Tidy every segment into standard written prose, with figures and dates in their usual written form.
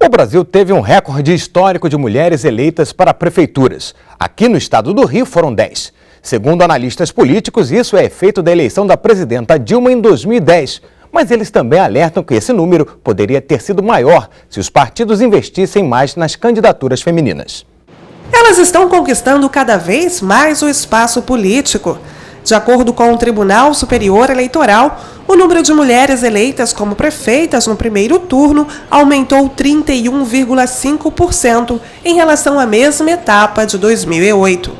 O Brasil teve um recorde histórico de mulheres eleitas para prefeituras. Aqui no estado do Rio foram 10. Segundo analistas políticos, isso é efeito da eleição da presidenta Dilma em 2010. Mas eles também alertam que esse número poderia ter sido maior se os partidos investissem mais nas candidaturas femininas. Elas estão conquistando cada vez mais o espaço político. De acordo com o Tribunal Superior Eleitoral, o número de mulheres eleitas como prefeitas no primeiro turno aumentou 31,5% em relação à mesma etapa de 2008.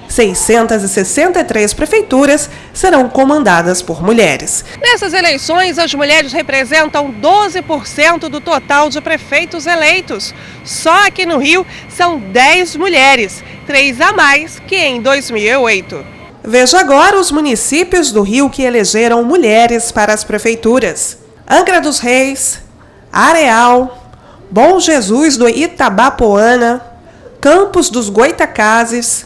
663 prefeituras serão comandadas por mulheres. Nessas eleições, as mulheres representam 12% do total de prefeitos eleitos. Só aqui no Rio são 10 mulheres, 3 a mais que em 2008. Veja agora os municípios do Rio que elegeram mulheres para as prefeituras: Angra dos Reis, Areal, Bom Jesus do Itabapoana, Campos dos Goitacazes,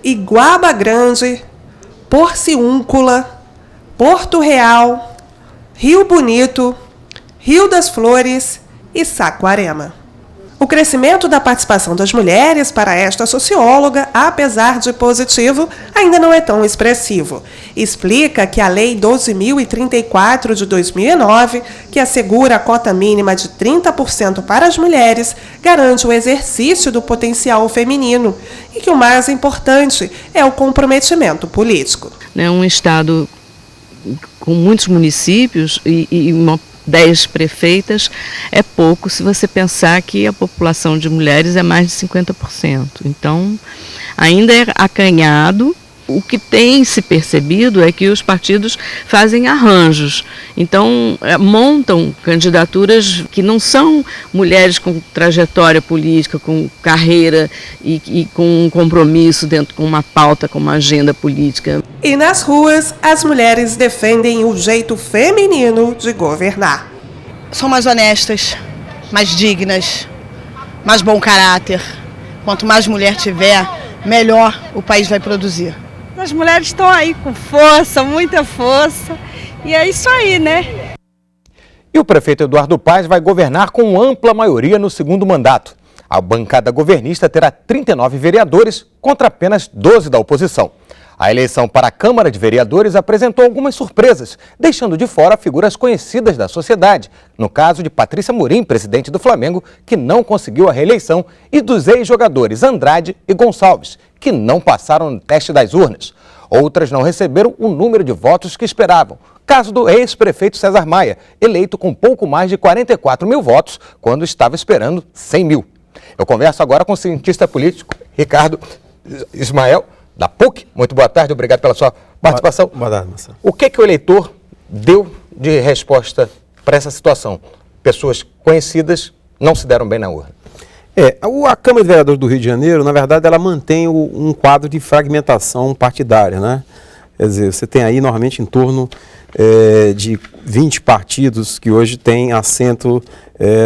Iguaba Grande, Porciúncula, Porto Real, Rio Bonito, Rio das Flores e Saquarema. O crescimento da participação das mulheres para esta socióloga, apesar de positivo, ainda não é tão expressivo. Explica que a Lei 12.034 de 2009, que assegura a cota mínima de 30% para as mulheres, garante o exercício do potencial feminino e que o mais importante é o comprometimento político. Um estado com muitos municípios e 10 prefeitas é pouco se você pensar que a população de mulheres é mais de 50%. Então, ainda é acanhado. O que tem se percebido é que os partidos fazem arranjos. Então, montam candidaturas que não são mulheres com trajetória política, com carreira e com um compromisso dentro com uma pauta, com uma agenda política. E nas ruas, as mulheres defendem o jeito feminino de governar. São mais honestas, mais dignas, mais bom caráter. Quanto mais mulher tiver, melhor o país vai produzir. As mulheres estão aí com força, muita força, e é isso aí, né? E o prefeito Eduardo Paes vai governar com ampla maioria no segundo mandato. A bancada governista terá 39 vereadores contra apenas 12 da oposição. A eleição para a Câmara de Vereadores apresentou algumas surpresas, deixando de fora figuras conhecidas da sociedade. No caso de Patrícia Morim, presidente do Flamengo, que não conseguiu a reeleição, e dos ex-jogadores Andrade e Gonçalves, que não passaram no teste das urnas. Outras não receberam o número de votos que esperavam. Caso do ex-prefeito César Maia, eleito com pouco mais de 44 mil votos, quando estava esperando 100 mil. Eu converso agora com o cientista político Ricardo Ismael, da PUC. Muito boa tarde, obrigado pela sua participação. Boa tarde, Marcelo. O que o eleitor deu de resposta para essa situação? Pessoas conhecidas não se deram bem na urna. A Câmara de Vereadores do Rio de Janeiro, na verdade, ela mantém um quadro de fragmentação partidária, né? Quer dizer, você tem aí normalmente em torno de 20 partidos que hoje têm assento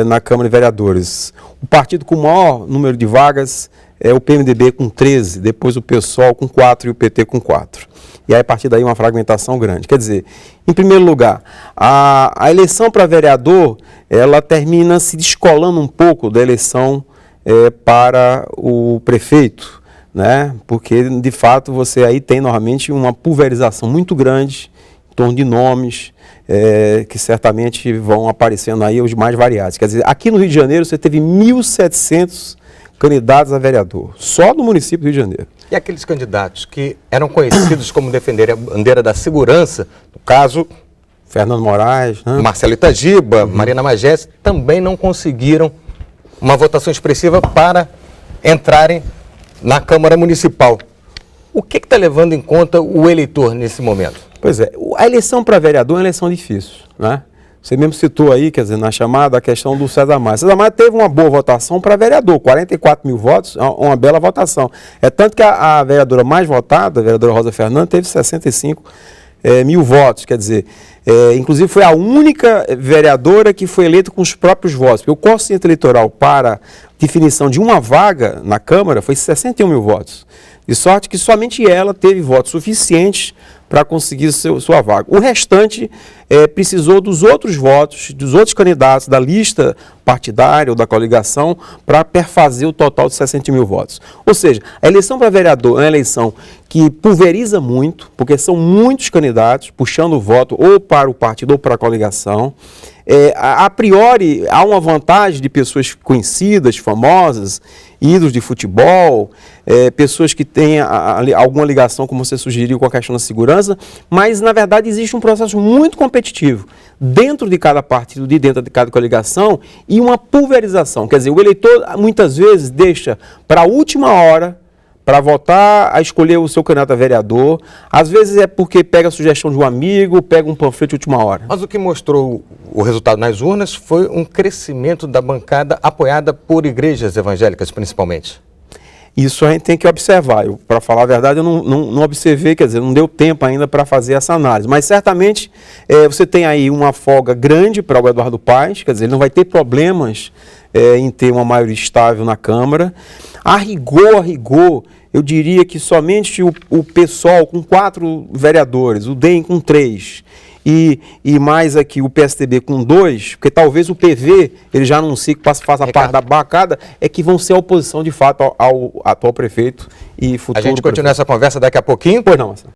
na Câmara de Vereadores. O partido com o maior número de vagas é o PMDB com 13, depois o PSOL com 4 e o PT com 4. E aí, a partir daí, uma fragmentação grande. Quer dizer, em primeiro lugar, a eleição para vereador, ela termina se descolando um pouco da eleição para o prefeito, né? Porque, de fato, você aí tem, normalmente, uma pulverização muito grande em torno de nomes que certamente vão aparecendo aí os mais variados. Quer dizer, aqui no Rio de Janeiro, você teve 1.700 candidatos a vereador, só no município do Rio de Janeiro. E aqueles candidatos que eram conhecidos como defenderem a bandeira da segurança, no caso, Fernando Moraes, né? Marcelo Itagiba, Marina Magés, também não conseguiram uma votação expressiva para entrarem na Câmara Municipal. O que está levando em conta o eleitor nesse momento? Pois é, a eleição para vereador é uma eleição difícil, né? Você mesmo citou aí, quer dizer, na chamada, a questão do César Maia. César Maia teve uma boa votação para vereador, 44 mil votos, uma bela votação. É tanto que a vereadora mais votada, a vereadora Rosa Fernandes, teve 65 mil votos, quer dizer, inclusive foi a única vereadora que foi eleita com os próprios votos. Porque o quociente eleitoral para definição de uma vaga na Câmara foi 61 mil votos. De sorte que somente ela teve votos suficientes para conseguir sua vaga. O restante precisou dos outros votos, dos outros candidatos da lista partidária ou da coligação para perfazer o total de 60 mil votos. Ou seja, a eleição para vereador é uma eleição que pulveriza muito, porque são muitos candidatos puxando o voto ou para o partido ou para a coligação. A priori, há uma vantagem de pessoas conhecidas, famosas, ídolos de futebol, pessoas que têm alguma ligação, como você sugeriu, com a questão da segurança, mas, na verdade, existe um processo muito competitivo dentro de cada partido, dentro de cada coligação, e uma pulverização. Quer dizer, o eleitor, muitas vezes, deixa para a última hora para votar, a escolher o seu candidato a vereador. Às vezes é porque pega a sugestão de um amigo, pega um panfleto de última hora. Mas o que mostrou o resultado nas urnas foi um crescimento da bancada apoiada por igrejas evangélicas, principalmente. Isso a gente tem que observar. Para falar a verdade, eu não observei, quer dizer, não deu tempo ainda para fazer essa análise. Mas certamente você tem aí uma folga grande para o Eduardo Paes, quer dizer, ele não vai ter problemas em ter uma maioria estável na Câmara. A rigor, eu diria que somente o PSOL com 4 vereadores, o DEM com 3 e mais aqui o PSDB com 2, porque talvez o PV, ele já anuncie que faça parte da bancada, é que vão ser a oposição de fato ao atual prefeito e futuro. A gente continua essa conversa daqui a pouquinho. Pois não, Marcelo.